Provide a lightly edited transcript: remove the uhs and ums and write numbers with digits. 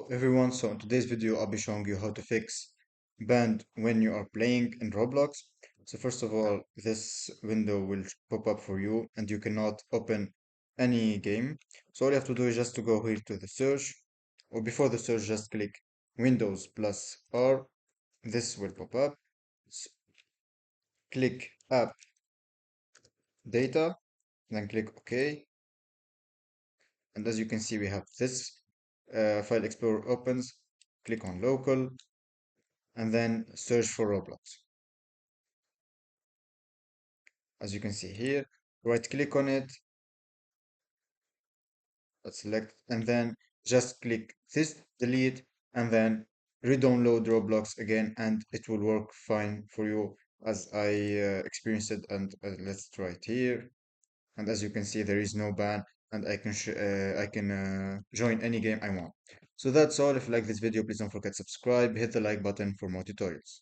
Hello everyone, so in today's video I'll be showing you how to fix band when you are playing in Roblox. So first of all, this window will pop up for you and you cannot open any game. So all you have to do is just to go here to the search, or before the search just click Windows plus R. This will pop up. Click App Data, then click OK. And as you can see we have this File Explorer opens. Click on Local and then search for Roblox. As you can see here, right click on it, select, and then just click this delete, and then re-download Roblox again, and it will work fine for you as I experienced it. And let's try it here. And as you can see, there is no ban, and I can join any game I want. So that's all. If you like this video, please don't forget to subscribe, hit the like button for more tutorials.